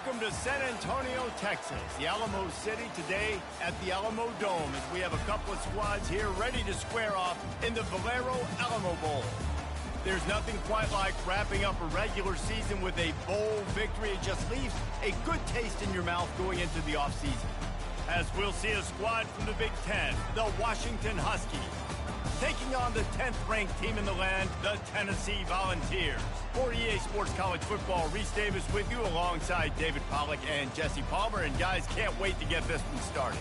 Welcome to San Antonio, Texas, the Alamo City, today at the Alamo Dome, as we have a couple of squads here ready to square off in the Valero Alamo Bowl. There's nothing quite like wrapping up a regular season with a bowl victory. It just leaves a good taste in your mouth going into the offseason. As we'll see a squad from the Big Ten, the Washington Huskies, taking on the 10th-ranked team in the land, the Tennessee Volunteers. For EA Sports College Football, Reese Davis with you alongside David Pollack and Jesse Palmer. And guys, can't wait to get this one started.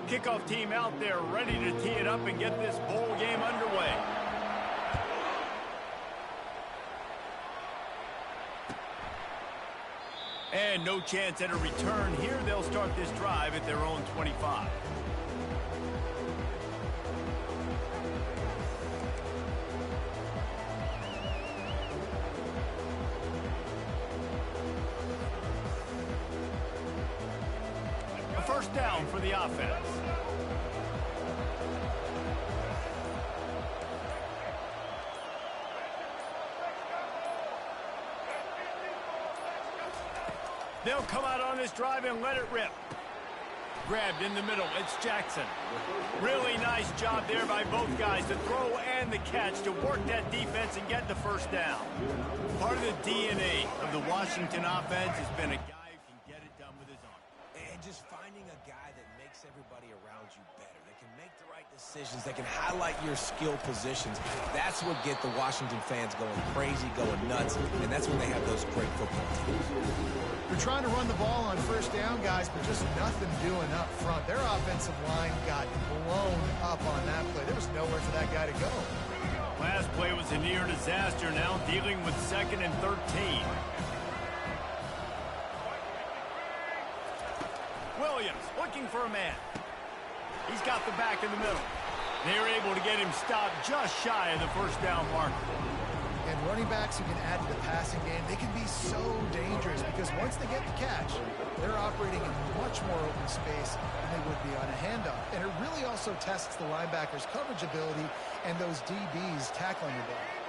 Kickoff team out there ready to tee it up and get this bowl game underway. And no chance at a return here. They'll start this drive at their own 25. A first down for the offense. They'll come out on this drive and let it rip. Grabbed in the middle, it's Jackson. Really nice job there by both guys, the throw and the catch, to work that defense and get the first down. Part of the DNA of the Washington offense has been a guy who can get it done with his arm. And just finding a guy that makes everybody around you better, that can make the right decisions, that can highlight your skill positions. That's what get the Washington fans going crazy, going nuts, and that's when they have those great football teams. They're trying to run the ball on first down, guys, but just nothing doing up front. Their offensive line got blown up on that play. There was nowhere for that guy to go. Last play was a near disaster, now dealing with 2nd and 13. Williams looking for a man. He's got the back in the middle. They're able to get him stopped just shy of the first down marker. And running backs who can add to the passing game, they can be so dangerous because once they get the catch, they're operating in much more open space than they would be on a handoff. And it really also tests the linebackers' coverage ability and those DBs' tackling ability.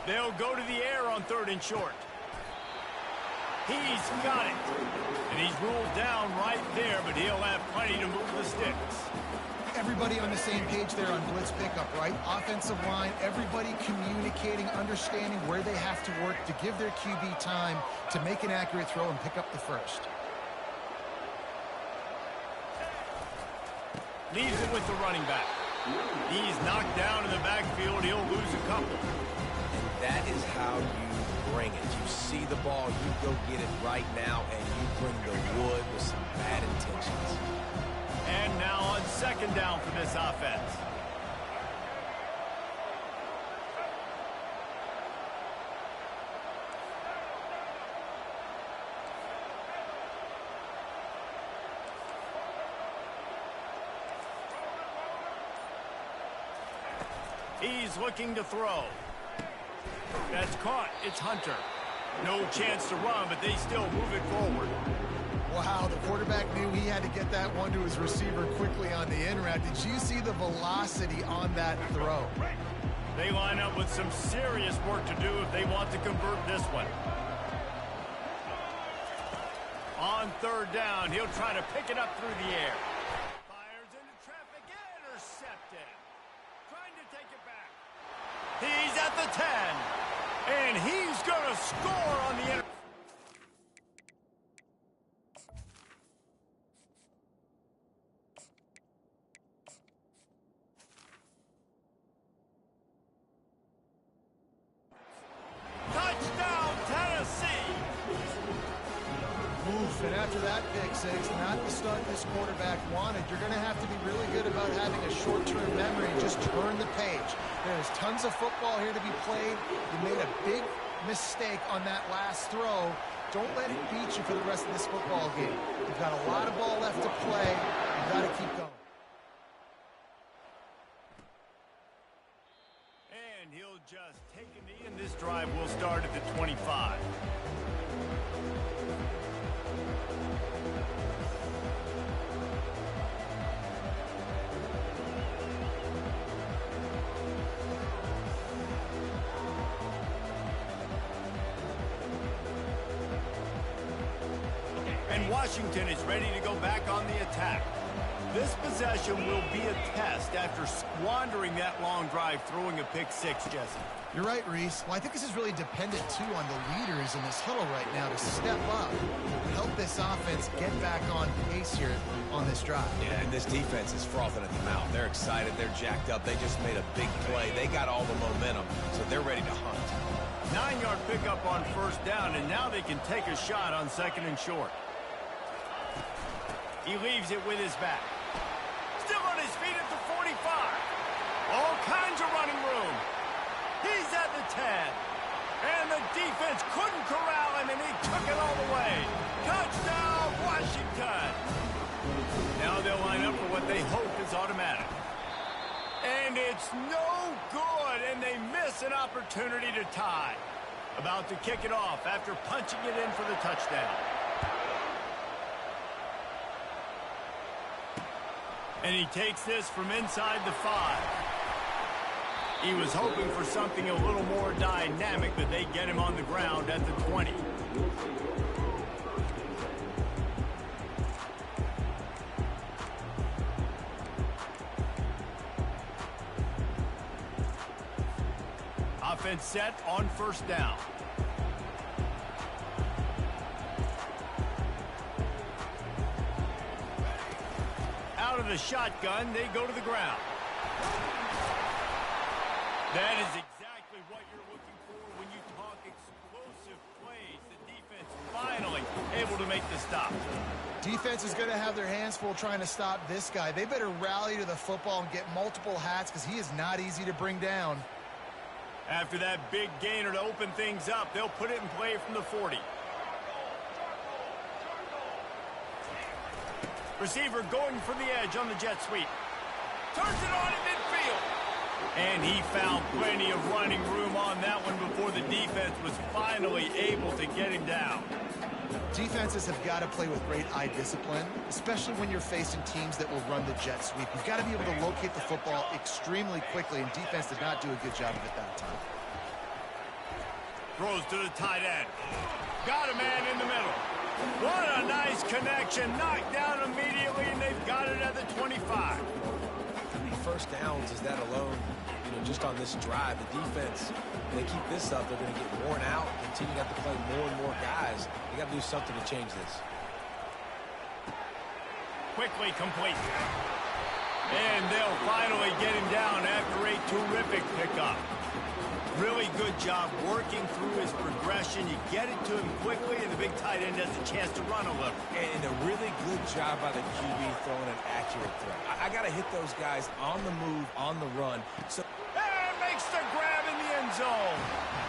They'll go to the air on 3rd and short. He's got it. And he's ruled down right there, but he'll have plenty to move the sticks. Everybody on the same page there on blitz pickup, right? Offensive line, everybody communicating, understanding where they have to work to give their QB time to make an accurate throw and pick up the first. Leaves it with the running back. He's knocked down in the backfield. He'll lose a couple. And that is how you bring it. You see the ball, you go get it right now, and you bring the wood with some bad intentions. And now on 2nd down for this offense. He's looking to throw. That's caught. It's Hunter. No chance to run, but they still move it forward. Wow, the quarterback knew he had to get that one to his receiver quickly on the in route. Did you see the velocity on that throw? They line up with some serious work to do if they want to convert this one. On 3rd down, he'll try to pick it up through the air. Fires into traffic, intercepted. Trying to take it back. He's at the 10. And he's going to score on the interception. Touchdown, Tennessee! Oof, and after that pick six, not the start this quarterback wanted. You're going to have to be really good about having a short-term memory and just turn the page. There's tons of football here to be played. You made a big mistake on that last throw. Don't let it beat you for the rest of this football game. You've got a lot of ball left to play. You've got to keep going. And he'll just take a knee, and this drive will start at the 25. And Washington is ready to go back on the attack. This possession will be a test after squandering that long drive, throwing a pick six, Jesse. You're right, Reese. Well, I think this is really dependent, too, on the leaders in this huddle right now to step up and help this offense get back on pace here on this drive. Yeah, and this defense is frothing at the mouth. They're excited. They're jacked up. They just made a big play. They got all the momentum, so they're ready to hunt. 9-yard pickup on first down, and now they can take a shot on second and short. He leaves it with his back. Still on his feet at the 45. All kinds of running room. He's at the 10. And the defense couldn't corral him, and he took it all the way. Touchdown, Washington. Now they'll line up for what they hope is automatic. And it's no good, and they miss an opportunity to tie. About to kick it off after punching it in for the touchdown. And he takes this from inside the 5. He was hoping for something a little more dynamic, but they get him on the ground at the 20. Offense set on first down. Out of the shotgun, they go to the ground. That is exactly what you're looking for when you talk explosive plays. The defense finally able to make the stop. Defense is going to have their hands full trying to stop this guy. They better rally to the football and get multiple hats because he is not easy to bring down. After that big gainer to open things up, they'll put it in play from the 40. Receiver going for the edge on the jet sweep. Turns it on in midfield. And he found plenty of running room on that one before the defense was finally able to get him down. Defenses have got to play with great eye discipline, especially when you're facing teams that will run the jet sweep. You've got to be able to locate the football extremely quickly, and defense did not do a good job of it that time. Throws to the tight end. Got a man in the middle. What a nice connection. Knocked down immediately, and they've got it at the 25. How many first downs is that alone? You know, just on this drive, the defense, if they keep this up, they're going to get worn out, continue to have to play more and more guys. They got to do something to change this. Quickly complete. And they'll finally get him down after a terrific pickup. Really good job working through his progression. You get it to him quickly, and the big tight end has a chance to run a little. And a really good job by the QB throwing an accurate throw. I got to hit those guys on the move, on the run. So and makes the grab in the end zone.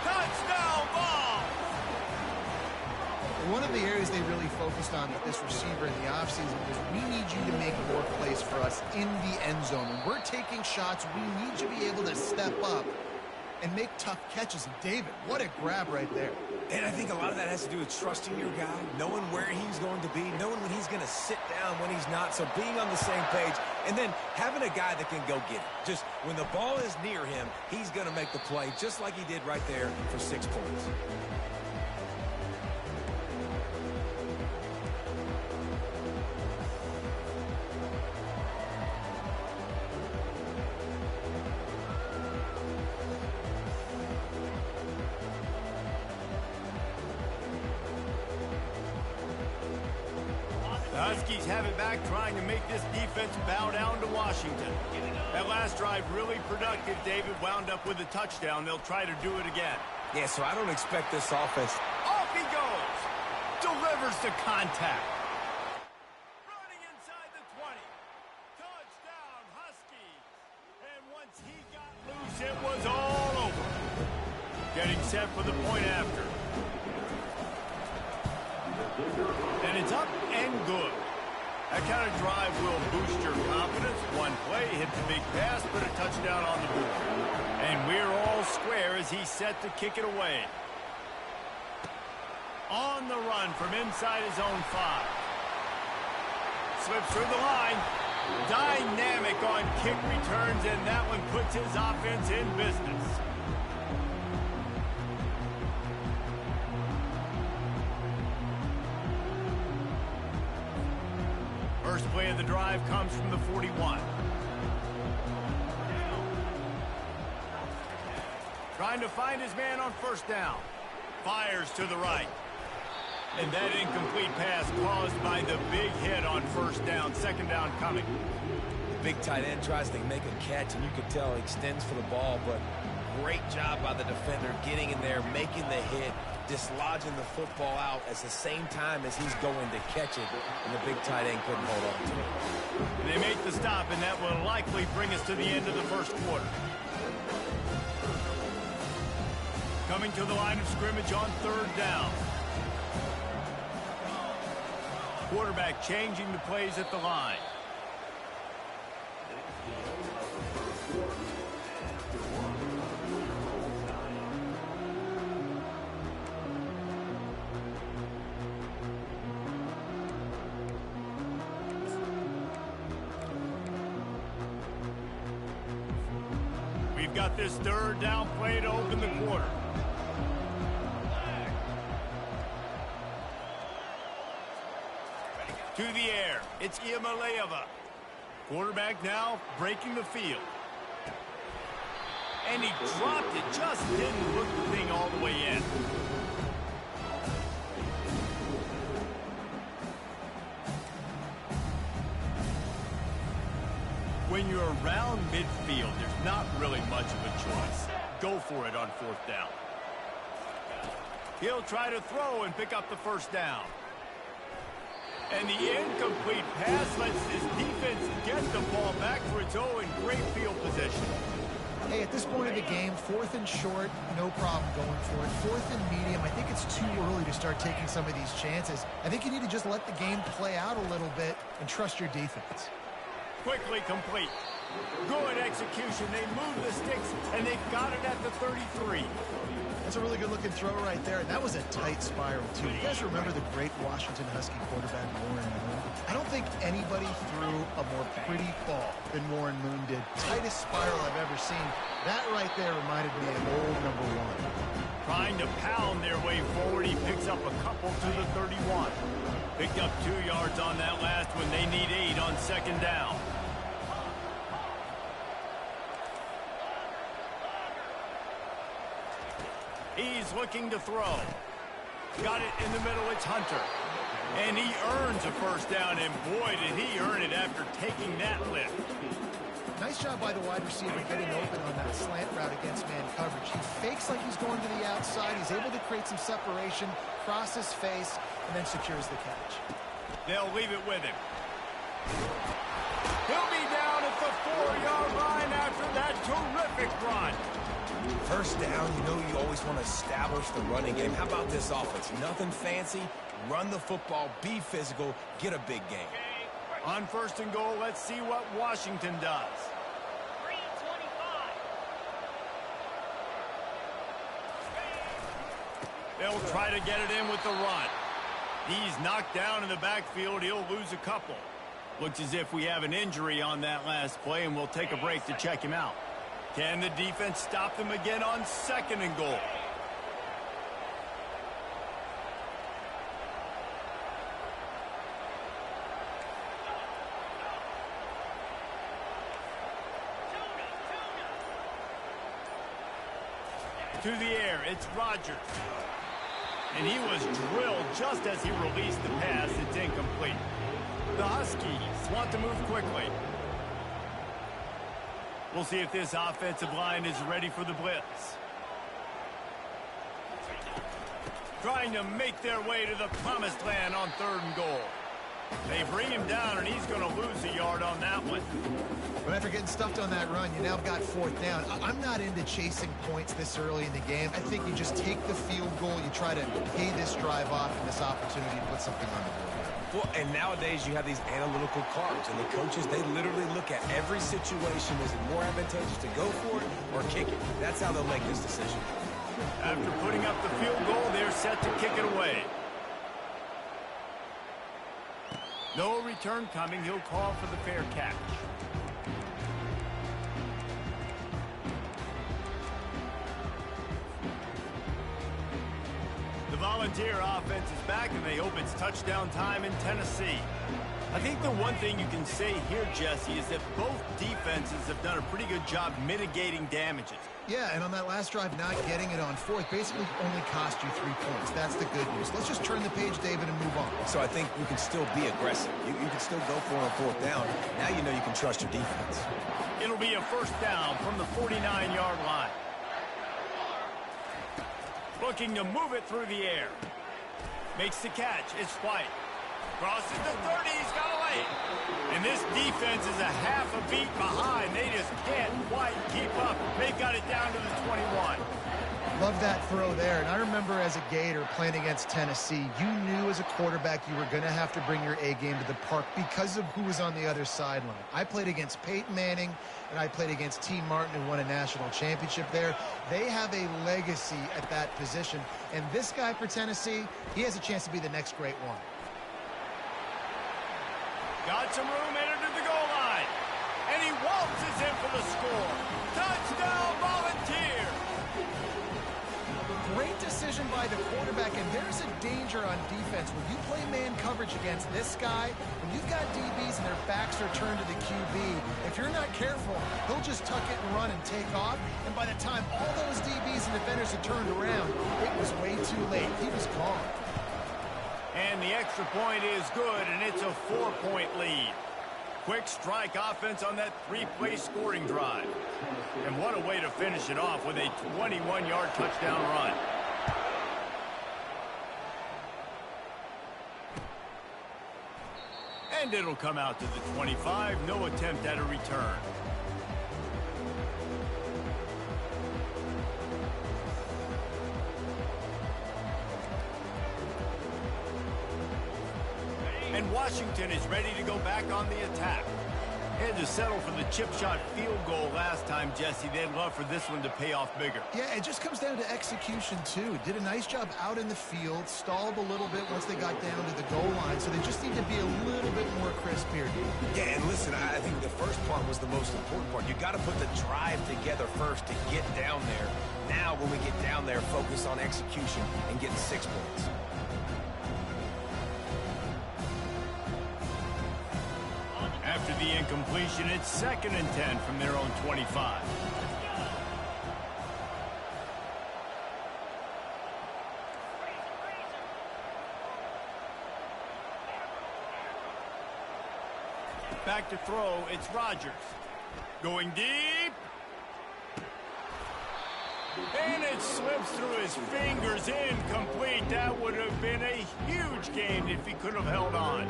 Touchdown ball. One of the areas they really focused on with this receiver in the offseason was we need you to make more plays for us in the end zone. When we're taking shots, we need you to be able to step up and make tough catches. And David, what a grab right there. And I think a lot of that has to do with trusting your guy, knowing where he's going to be, knowing when he's going to sit down, when he's not. So being on the same page, and then having a guy that can go get it. Just when the ball is near him, he's going to make the play, just like he did right there for 6 points. The Huskies have it back, trying to make this defense bow down to Washington. That last drive really productive. David wound up with a touchdown. They'll try to do it again. Yeah, so I don't expect this offense. Off he goes. Delivers the contact. Running inside the 20. Touchdown, Huskies. And once he got loose, it was all over. Getting set for the point after. And it's up and good. That kind of drive will boost your confidence. One play, hit the big pass, put a touchdown on the board. And we're all square as he's set to kick it away. On the run from inside his own 5. Slips through the line. Dynamic on kick returns, and that one puts his offense in business. First play of the drive comes from the 41. Trying to find his man on first down. Fires to the right. And that incomplete pass caused by the big hit on first down. Second down coming. The big tight end tries to make a catch, and you can tell he extends for the ball, but great job by the defender getting in there, making the hit, dislodging the football out at the same time as he's going to catch it, and the big tight end couldn't hold on to it. And they make the stop, and that will likely bring us to the end of the first quarter. Coming to the line of scrimmage on third down. Quarterback changing the plays at the line. We've got this third down play to open the quarter. To the air, it's Iamaleava. Quarterback now breaking the field. And he dropped it, just didn't hook the thing all the way in. When you're around midfield, there's not really much of a choice. Go for it on fourth down. He'll try to throw and pick up the first down. And the incomplete pass lets his defense get the ball back for its own great field position. Hey, at this point of the game, fourth and short, no problem going for it. Fourth and medium, I think it's too early to start taking some of these chances. I think you need to just let the game play out a little bit and trust your defense. Quickly complete. Good execution. They move the sticks, and they've got it at the 33. That's a really good-looking throw right there, and that was a tight spiral, too. You guys remember the great Washington Husky quarterback, Warren Moon? I don't think anybody threw a more pretty ball than Warren Moon did. Tightest spiral I've ever seen. That right there reminded me of old number 1. Trying to pound their way forward, he picks up a couple to the 31. Picked up 2 yards on that last one. They need 8 on second down. He's looking to throw. Got it in the middle. It's Hunter. And he earns a first down, and boy, did he earn it after taking that lift. Nice job by the wide receiver getting open on that slant route against man coverage. He fakes like he's going to the outside. He's able to create some separation, cross his face, and then secures the catch. They'll leave it with him. He'll be down at the 4-yard line after that terrific run. First down, you know you always want to establish the running game. How about this offense? Nothing fancy. Run the football, be physical, get a big game. On first and goal, let's see what Washington does. They'll try to get it in with the run. He's knocked down in the backfield. He'll lose a couple. Looks as if we have an injury on that last play, and we'll take a break to check him out. Can the defense stop them again on second and goal? To the air, it's Rodgers. And he was drilled just as he released the pass. It's incomplete. The Huskies want to move quickly. We'll see if this offensive line is ready for the blitz. Trying to make their way to the promised land on third and goal. They bring him down, and he's going to lose a yard on that one. moment. But after getting stuffed on that run, you now got fourth down. I'm not into chasing points this early in the game. I think you just take the field goal. You try to pay this drive off and this opportunity to put something on the board. Well, and nowadays you have these analytical cards, and the coaches, they literally look at every situation. Is it more advantageous to go for it or kick it? That's how they'll make this decision. After putting up the field goal, they're set to kick it away. No return coming. He'll call for the fair catch. The Volunteer offense is back, and they hope it's touchdown time in Tennessee. I think the one thing you can say here, Jesse, is that both defenses have done a pretty good job mitigating damages. Yeah, and on that last drive, not getting it on fourth basically only cost you 3 points. That's the good news. Let's just turn the page, David, and move on. So I think you can still be aggressive. You can still go for it on fourth down. Now you know you can trust your defense. It'll be a first down from the 49-yard line. Looking to move it through the air. Makes the catch. It's White. Crosses the 30. He's got away. And this defense is a half a beat behind. They just can't quite keep up. They've got it down to the 21. Love that throw there. And I remember as a Gator playing against Tennessee, you knew as a quarterback you were going to have to bring your A game to the park because of who was on the other sideline. I played against Peyton Manning, and I played against T. Martin, who won a national championship there. They have a legacy at that position. And this guy for Tennessee, he has a chance to be the next great one. Got some room, entered to the goal line. And he waltzes in for the score. Touchdown, Volunteer! Great decision by the quarterback, and there's a danger on defense. When you play man coverage against this guy, when you've got DBs and their backs are turned to the QB, if you're not careful, he'll just tuck it and run and take off. And by the time all those DBs and defenders had turned around, it was way too late. He was gone. And the extra point is good, and it's a 4-point lead. Quick strike offense on that 3-play scoring drive. And what a way to finish it off with a 21-yard touchdown run. And it'll come out to the 25. No attempt at a return. And Washington is ready to go back on the attack. Had to settle for the chip shot field goal last time, Jesse. They'd love for this one to pay off bigger. Yeah, it just comes down to execution, too. Did a nice job out in the field, stalled a little bit once they got down to the goal line, so they just need to be a little bit more crisp here. Yeah, and listen, I think the first part was the most important part. You got to put the drive together first to get down there. Now, when we get down there, focus on execution and getting 6 points. After the incompletion, it's 2nd and 10 from their own 25. Back to throw, it's Rodgers. Going deep. And it slips through his fingers, incomplete. That would have been a huge gain if he could have held on.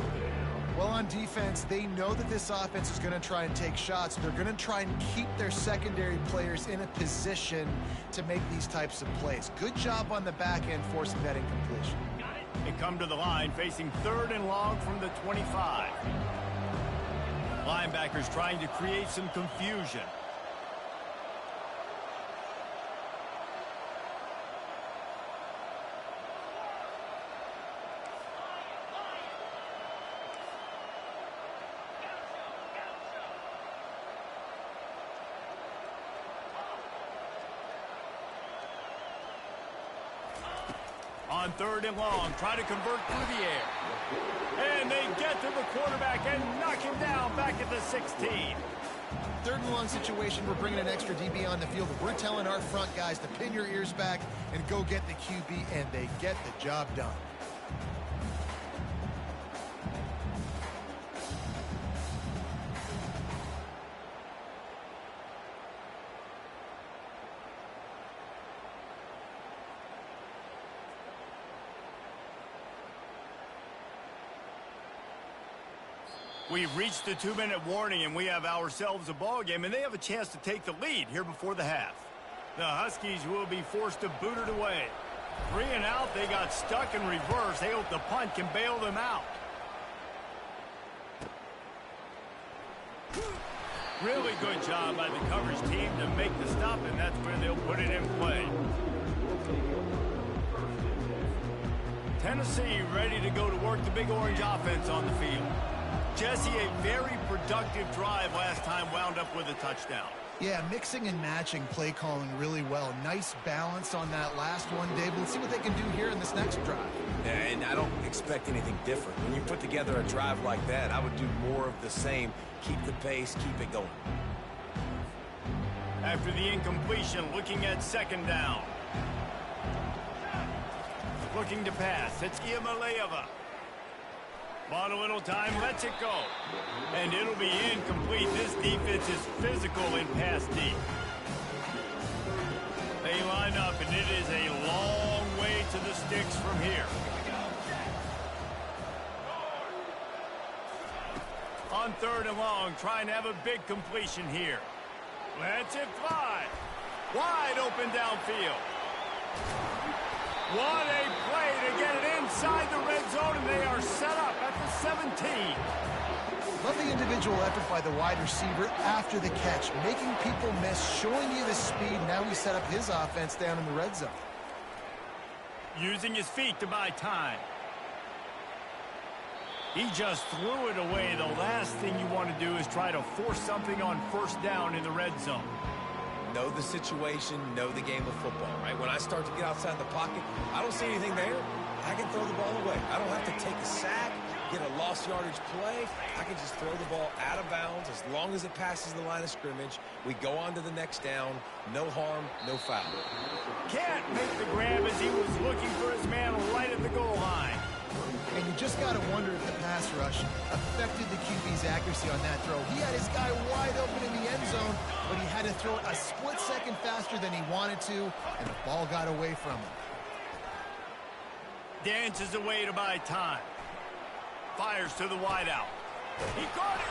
Well, on defense, they know that this offense is going to try and take shots. They're going to try and keep their secondary players in a position to make these types of plays. Good job on the back end forcing that incompletion. They come to the line facing 3rd and long from the 25. Linebackers trying to create some confusion. On 3rd and long, try to convert through the air. And they get to the quarterback and knock him down back at the 16. 3rd and long situation, we're bringing an extra DB on the field. We're telling our front guys to pin your ears back and go get the QB, and they get the job done. We've reached the 2-minute warning, and we have ourselves a ball game, and they have a chance to take the lead here before the half. The Huskies will be forced to boot it away. 3 and out, they got stuck in reverse. They hope the punt can bail them out. Really good job by the coverage team to make the stop, and that's where they'll put it in play. Tennessee ready to go to work the Big Orange offense on the field. Jesse, a very productive drive last time wound up with a touchdown. Yeah, mixing and matching play calling really well. Nice balance on that last one, Dave. Let's see what they can do here in this next drive. And I don't expect anything different. When you put together a drive like that, I would do more of the same. Keep the pace, keep it going. After the incompletion, looking at second down. Looking to pass. It's Iamaleava. Bought a little time, lets it go. And it'll be incomplete. This defense is physical in pass deep. They line up, and it is a long way to the sticks from here. On 3rd and long, trying to have a big completion here. Lets it fly. Wide open downfield. What a play to get it inside the red zone, and they are set up at the 17. Love the individual effort by the wide receiver after the catch, making people miss, showing you the speed. Now he set up his offense down in the red zone. Using his feet to buy time. He just threw it away. The last thing you want to do is try to force something on 1st down in the red zone. Know the situation, know the game of football, right? When I start to get outside the pocket, I don't see anything there. I can throw the ball away. I don't have to take a sack, get a lost yardage play. I can just throw the ball out of bounds as long as it passes the line of scrimmage. We go on to the next down. No harm, no foul. Can't make the grab as he was looking for his man right at the goal line. And you just got to wonder if the pass rush affected the QB's accuracy on that throw. He had his guy wide open in the end zone, but he had to throw it a split second faster than he wanted to, and the ball got away from him. Dances away to buy time. Fires to the wideout. He caught it.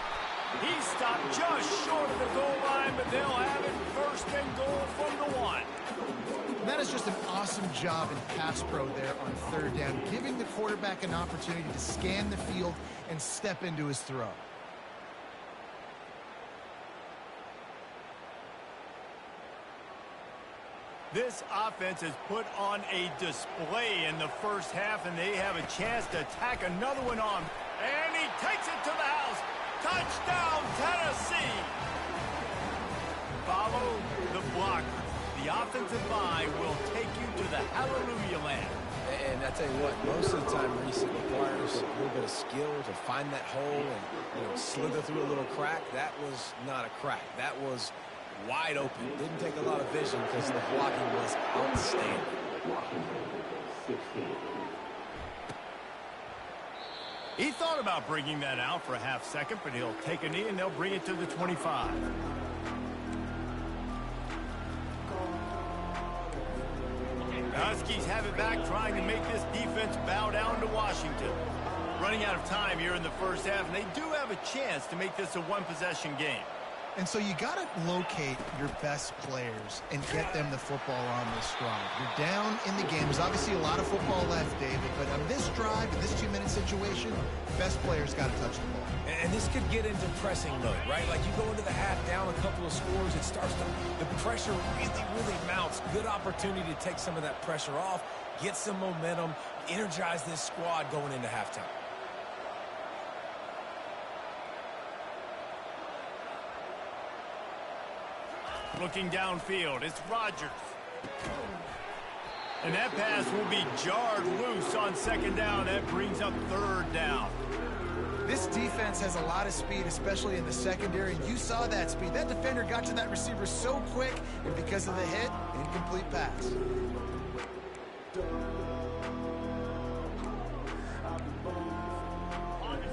He stopped just short of the goal line, but they'll have it 1st and goal from the 1. And that is just an awesome job in pass pro there on 3rd down, giving the quarterback an opportunity to scan the field and step into his throw. This offense has put on a display in the 1st half, and they have a chance to tack another one on. And he takes it to the house. Touchdown, Tennessee! Follow the blocker. The offensive line will take you to the hallelujah land. And I tell you what, most of the time, Reese, it requires a little bit of skill to find that hole and slither through a little crack. That was not a crack. That was wide open. Didn't take a lot of vision because the blocking was outstanding. He thought about bringing that out for a half second, but he'll take a knee and they'll bring it to the 25. The Huskies have it back, trying to make this defense bow down to Washington. Running out of time here in the 1st half, and they do have a chance to make this a one-possession game. And so you got to locate your best players and get them the football on this drive. You're down in the game. There's obviously a lot of football left, David, but on this drive, in this 2-minute situation, best players got to touch the ball. And this could get into pressing mode, right? Like you go into the half down a couple of scores, it starts to, the pressure really mounts. Good opportunity to take some of that pressure off, get some momentum, energize this squad going into halftime. Looking downfield, it's Rodgers. And that pass will be jarred loose on 2nd down. That brings up 3rd down. This defense has a lot of speed, especially in the secondary. You saw that speed. That defender got to that receiver so quick, and because of the hit, incomplete pass.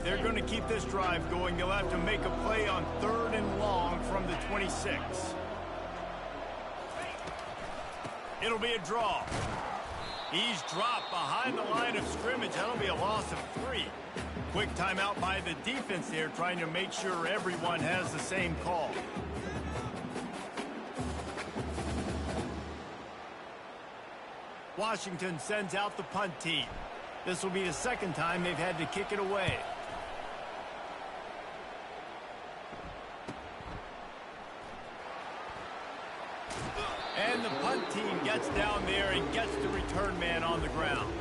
They're going to keep this drive going. They'll have to make a play on 3rd and long from the 26. It'll be a draw. He's dropped behind the line of scrimmage. That'll be a loss of 3. Quick timeout by the defense there, trying to make sure everyone has the same call. Washington sends out the punt team. This will be the second time they've had to kick it away. And the punt team gets down there and gets the return man on the ground.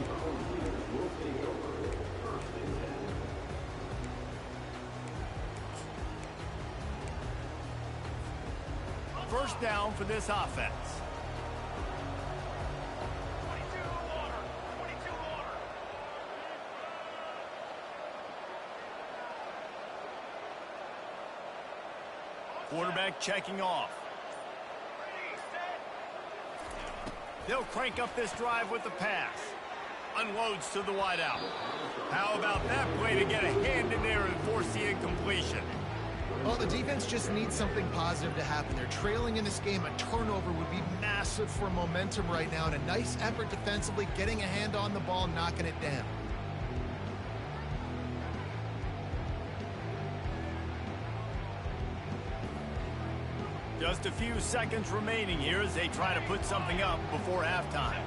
First down for this offense. Quarterback checking off. They'll crank up this drive with the pass. Unloads to the wideout. How about that play to get a hand in there and force the incompletion? Well, the defense just needs something positive to happen. They're trailing in this game. A turnover would be massive for momentum right now, and a nice effort defensively, getting a hand on the ball, knocking it down. Just a few seconds remaining here as they try to put something up before halftime.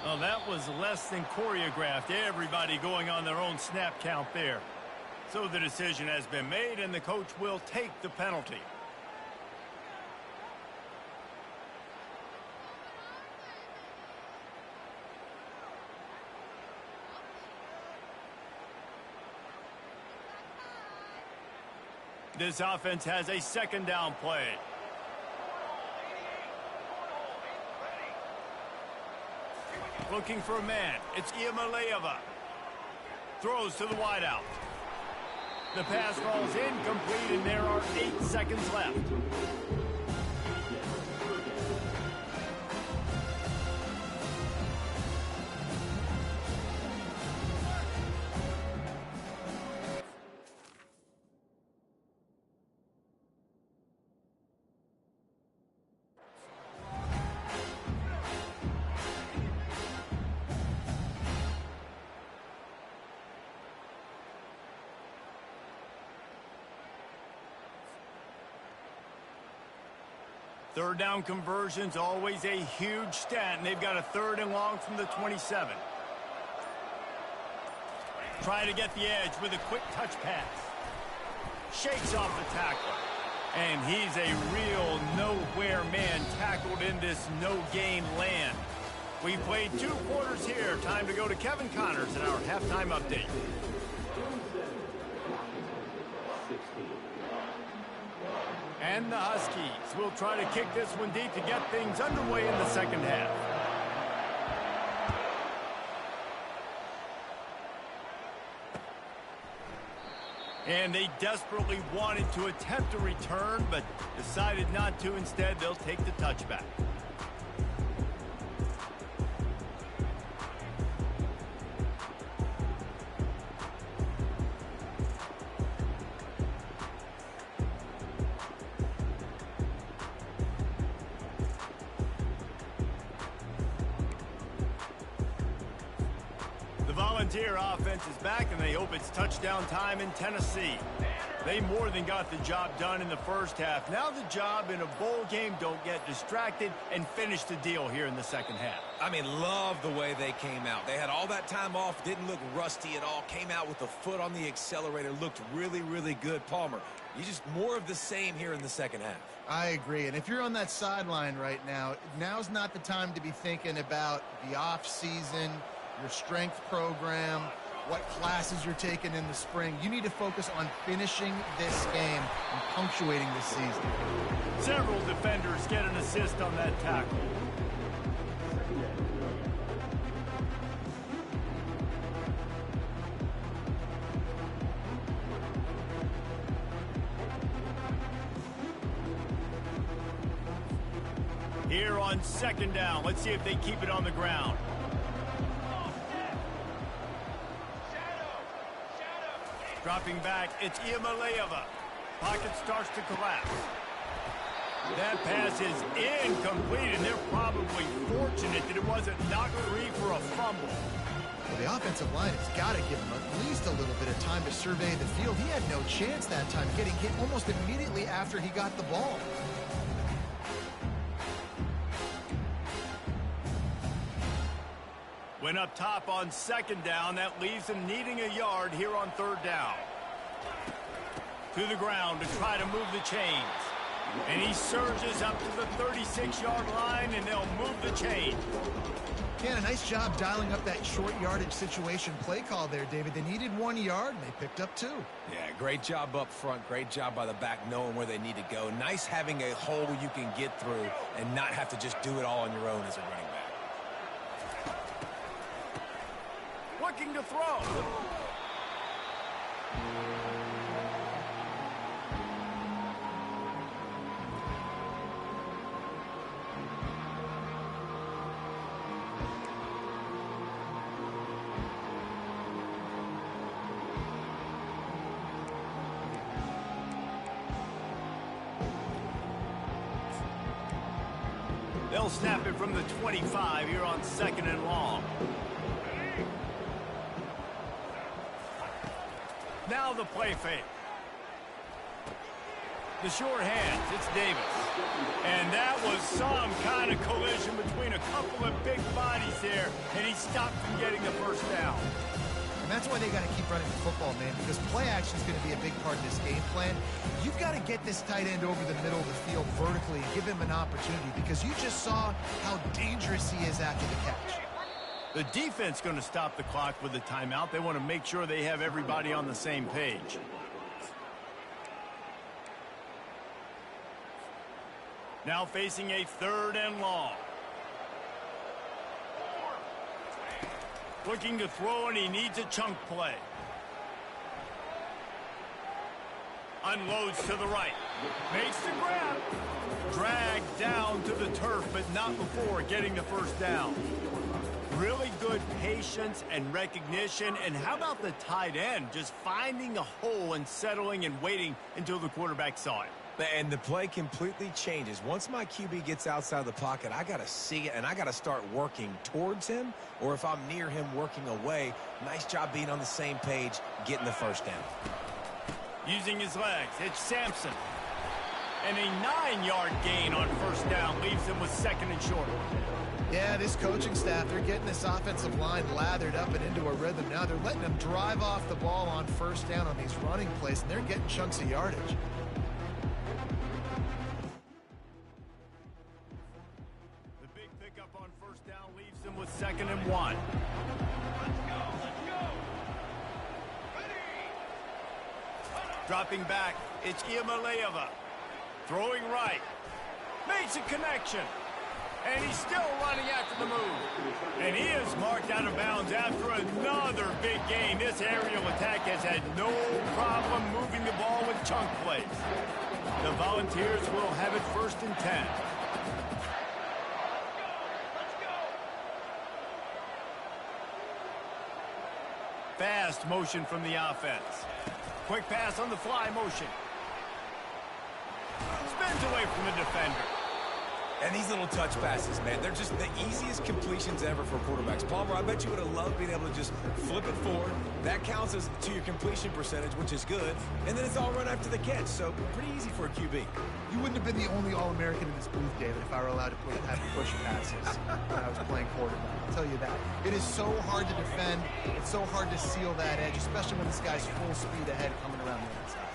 Well, that was less than choreographed. Everybody going on their own snap count there. So the decision has been made, and the coach will take the penalty. This offense has a second down play. Looking for a man. It's Iamaleava. Throws to the wideout. The pass falls incomplete, and there are 8 seconds left. Third down conversions, always a huge stat, and they've got a 3rd and long from the 27. Try to get the edge with a quick touch pass. Shakes off the tackler. And he's a real nowhere man tackled in this no-gain land. We played 2 quarters here. Time to go to Kevin Connors in our halftime update. And the Huskies will try to kick this one deep to get things underway in the second half. And they desperately wanted to attempt a return, but decided not to. Instead, they'll take the touchback. Volunteer offense is back, and they hope it's touchdown time in Tennessee. They more than got the job done in the first half. Now the job in a bowl game, don't get distracted and finish the deal here in the second half. I mean, love the way they came out. They had all that time off, didn't look rusty at all, came out with the foot on the accelerator, looked really, really good. Palmer, you just more of the same here in the second half. I agree, and if you're on that sideline right now, now's not the time to be thinking about the off season, your strength program, what classes you're taking in the spring. You need to focus on finishing this game and punctuating this season. Several defenders get an assist on that tackle. Here on second down, let's see if they keep it on the ground. Dropping back, it's Iamaleava. Pocket starts to collapse. That pass is incomplete, and they're probably fortunate that it wasn't knocked free for a fumble. Well, the offensive line has got to give him at least a little bit of time to survey the field. He had no chance that time, getting hit almost immediately after he got the ball. When up top on second down, that leaves him needing a yard here on third down. To the ground to try to move the chains. And he surges up to the 36-yard line, and they'll move the chain. Yeah, a nice job dialing up that short yardage situation play call there, David. They needed 1 yard, and they picked up 2. Yeah, great job up front. Great job by the back knowing where they need to go. Nice having a hole you can get through and not have to just do it all on your own as a running back. Looking to throw. They'll snap it from the 25 here on second and long. Now the play fake. The short hands, it's Davis. And that was some kind of collision between a couple of big bodies there, and he stopped from getting the first down. And that's why they got to keep running the football, man, because play action is going to be a big part of this game plan. You've got to get this tight end over the middle of the field vertically and give him an opportunity, because you just saw how dangerous he is after the catch. The defense going to stop the clock with the timeout. They want to make sure they have everybody on the same page. Now facing a third and long. Looking to throw, and he needs a chunk play. Unloads to the right. Makes the grab. Dragged down to the turf, but not before getting the first down. Really good patience and recognition. And how about the tight end just finding a hole and settling and waiting until the quarterback saw it? And the play completely changes. Once my QB gets outside the pocket, I got to see it, and I got to start working towards him, or if I'm near him, working away. Nice job being on the same page, getting the first down. Using his legs, it's Sampson. And a 9-yard gain on first down leaves him with second and short. Yeah, this coaching staff, they're getting this offensive line lathered up and into a rhythm now. They're letting them drive off the ball on first down on these running plays, and they're getting chunks of yardage. The big pickup on first down leaves them with second and 1. Let's go. Ready. Dropping back, it's Iamaleava. Throwing right. Makes a connection. And he's still running after the move. And he is marked out of bounds after another big gain. This aerial attack has had no problem moving the ball with chunk plays. The Volunteers will have it first and 10. Fast motion from the offense. Quick pass on the fly motion. Spins away from the defender. And these little touch passes, man, they're just the easiest completions ever for quarterbacks. Palmer, I bet you would have loved being able to just flip it forward. That counts as to your completion percentage, which is good. And then it's all run after the catch, so pretty easy for a QB. You wouldn't have been the only All-American in this booth, David, if I were allowed to have push passes when I was playing quarterback. I'll tell you that. It is so hard to defend. It's so hard to seal that edge, especially when this guy's full speed ahead coming around the outside.